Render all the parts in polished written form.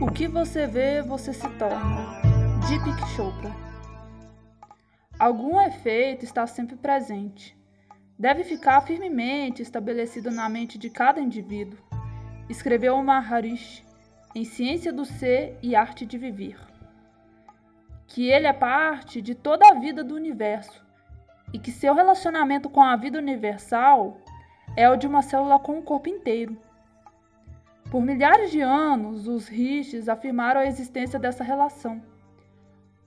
O que você vê, você se torna. Deepak Chopra. Algum efeito está sempre presente. Deve ficar firmemente estabelecido na mente de cada indivíduo, escreveu Maharishi em Ciência do Ser e Arte de Viver. Que ele é parte de toda a vida do universo e que seu relacionamento com a vida universal é o de uma célula com o corpo inteiro. Por milhares de anos, os rishis afirmaram a existência dessa relação.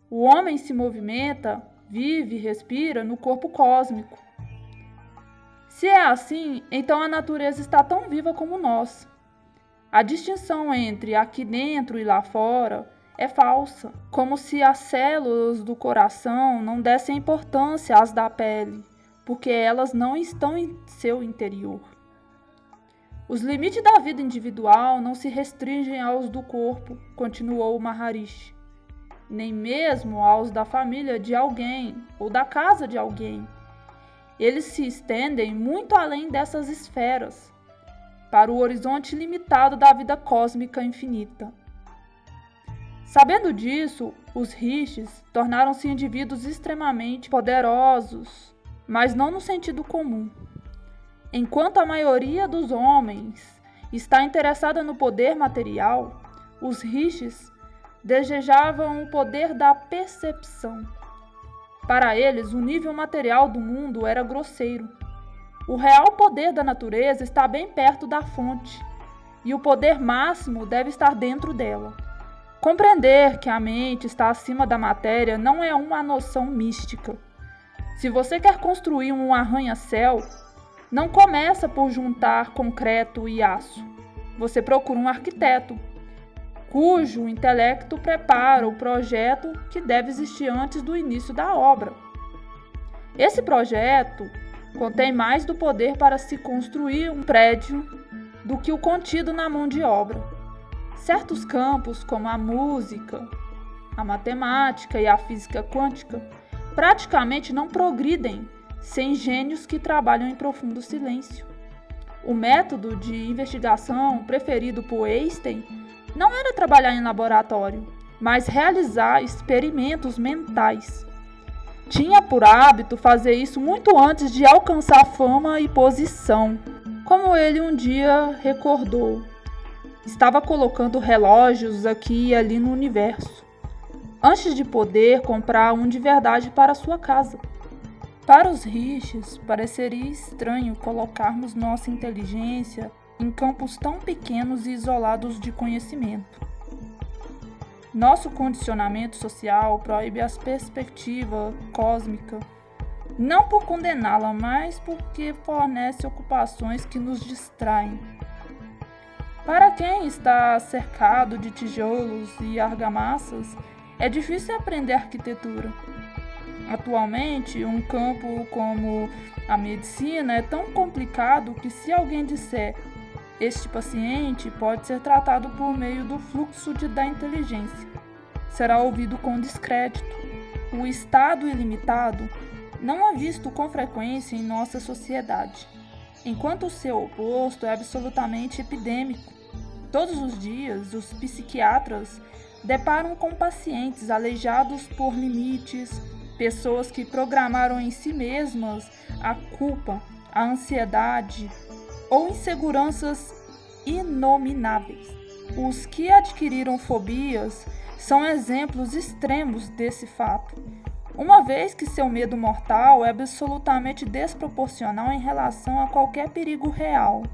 O homem se movimenta, vive e respira no corpo cósmico. Se é assim, então a natureza está tão viva como nós. A distinção entre aqui dentro e lá fora é falsa, como se as células do coração não dessem importância às da pele, porque elas não estão em seu interior. Os limites da vida individual não se restringem aos do corpo, continuou Maharishi, nem mesmo aos da família de alguém ou da casa de alguém. Eles se estendem muito além dessas esferas, para o horizonte limitado da vida cósmica infinita. Sabendo disso, os rishis tornaram-se indivíduos extremamente poderosos, mas não no sentido comum. Enquanto a maioria dos homens está interessada no poder material, os rishis desejavam o poder da percepção. Para eles, o nível material do mundo era grosseiro. O real poder da natureza está bem perto da fonte, e o poder máximo deve estar dentro dela. Compreender que a mente está acima da matéria não é uma noção mística. Se você quer construir um arranha-céu, não começa por juntar concreto e aço. Você procura um arquiteto, cujo intelecto prepara o projeto que deve existir antes do início da obra. Esse projeto contém mais do poder para se construir um prédio do que o contido na mão de obra. Certos campos, como a música, a matemática e a física quântica, praticamente não progridem sem gênios que trabalham em profundo silêncio. O método de investigação preferido por Einstein não era trabalhar em laboratório, mas realizar experimentos mentais. Tinha por hábito fazer isso muito antes de alcançar fama e posição. Como ele um dia recordou, estava colocando relógios aqui e ali no universo, antes de poder comprar um de verdade para sua casa. Para os rishis, pareceria estranho colocarmos nossa inteligência em campos tão pequenos e isolados de conhecimento. Nosso condicionamento social proíbe a perspectiva cósmica, não por condená-la, mas porque fornece ocupações que nos distraem. Para quem está cercado de tijolos e argamassas, é difícil aprender arquitetura. Atualmente, um campo como a medicina é tão complicado que se alguém disser este paciente pode ser tratado por meio do fluxo da inteligência, será ouvido com descrédito. O estado ilimitado não é visto com frequência em nossa sociedade, enquanto o seu oposto é absolutamente epidêmico. Todos os dias, os psiquiatras deparam com pacientes aleijados por limites, pessoas que programaram em si mesmas a culpa, a ansiedade ou inseguranças inomináveis. Os que adquiriram fobias são exemplos extremos desse fato, uma vez que seu medo mortal é absolutamente desproporcional em relação a qualquer perigo real.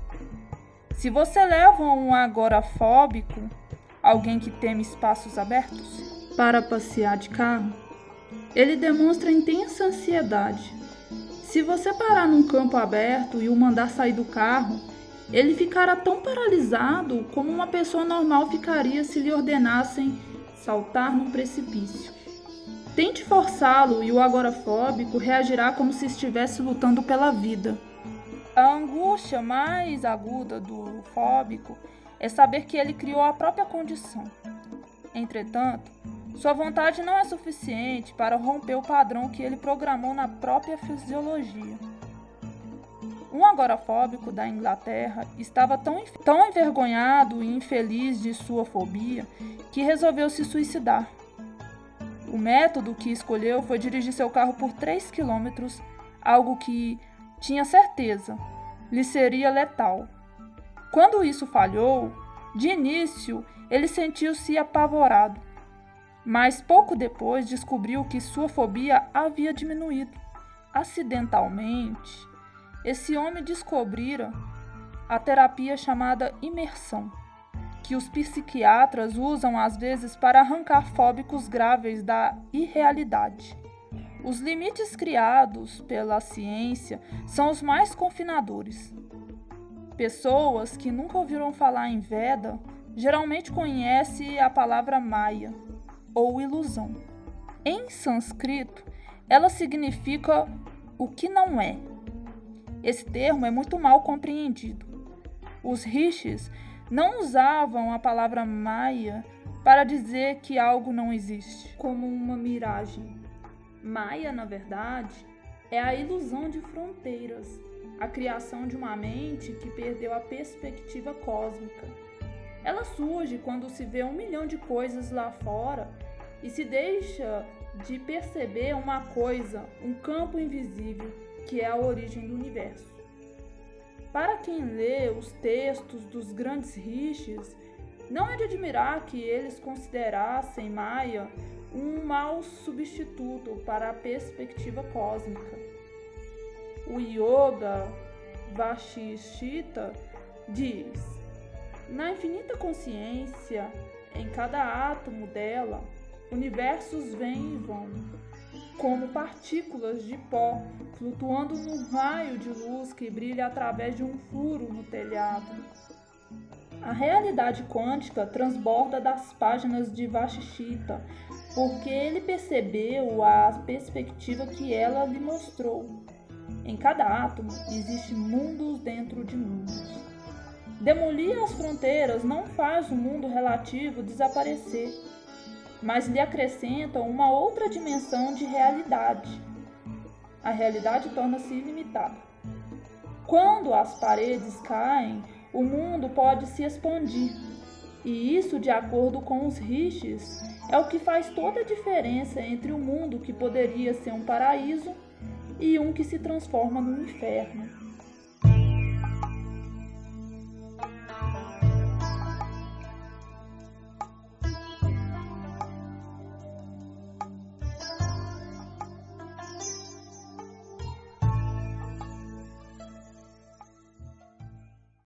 Se você leva um agorafóbico, alguém que teme espaços abertos, para passear de carro, ele demonstra intensa ansiedade. Se você parar num campo aberto e o mandar sair do carro, ele ficará tão paralisado como uma pessoa normal ficaria se lhe ordenassem saltar num precipício. Tente forçá-lo e o agorafóbico reagirá como se estivesse lutando pela vida. A angústia mais aguda do fóbico é saber que ele criou a própria condição. Entretanto, sua vontade não é suficiente para romper o padrão que ele programou na própria fisiologia. Um agorafóbico da Inglaterra estava tão envergonhado e infeliz de sua fobia que resolveu se suicidar. O método que escolheu foi dirigir seu carro por 3 quilômetros, algo que, tinha certeza, lhe seria letal. Quando isso falhou, de início ele sentiu-se apavorado, mas pouco depois descobriu que sua fobia havia diminuído. Acidentalmente, esse homem descobrira a terapia chamada imersão, que os psiquiatras usam às vezes para arrancar fóbicos graves da irrealidade. Os limites criados pela ciência são os mais confinadores. Pessoas que nunca ouviram falar em Veda geralmente conhecem a palavra Maya, ou ilusão. Em sânscrito, ela significa o que não é. Esse termo é muito mal compreendido. Os rishis não usavam a palavra Maya para dizer que algo não existe, como uma miragem. Maya, na verdade, é a ilusão de fronteiras, a criação de uma mente que perdeu a perspectiva cósmica. Ela surge quando se vê 1 milhão de coisas lá fora e se deixa de perceber uma coisa, um campo invisível, que é a origem do universo. Para quem lê os textos dos grandes rishis, não é de admirar que eles considerassem Maya um mau substituto para a perspectiva cósmica. O Yoga Vasishita diz: na infinita consciência, em cada átomo dela, universos vêm e vão, como partículas de pó flutuando num raio de luz que brilha através de um furo no telhado. A realidade quântica transborda das páginas de Vasishita, porque ele percebeu a perspectiva que ela lhe mostrou. Em cada átomo existe mundos dentro de mundos. Demolir as fronteiras não faz o mundo relativo desaparecer, mas lhe acrescenta uma outra dimensão de realidade. A realidade torna-se ilimitada. Quando as paredes caem, o mundo pode se expandir, e isso, de acordo com os rishis, é o que faz toda a diferença entre um mundo que poderia ser um paraíso e um que se transforma num inferno.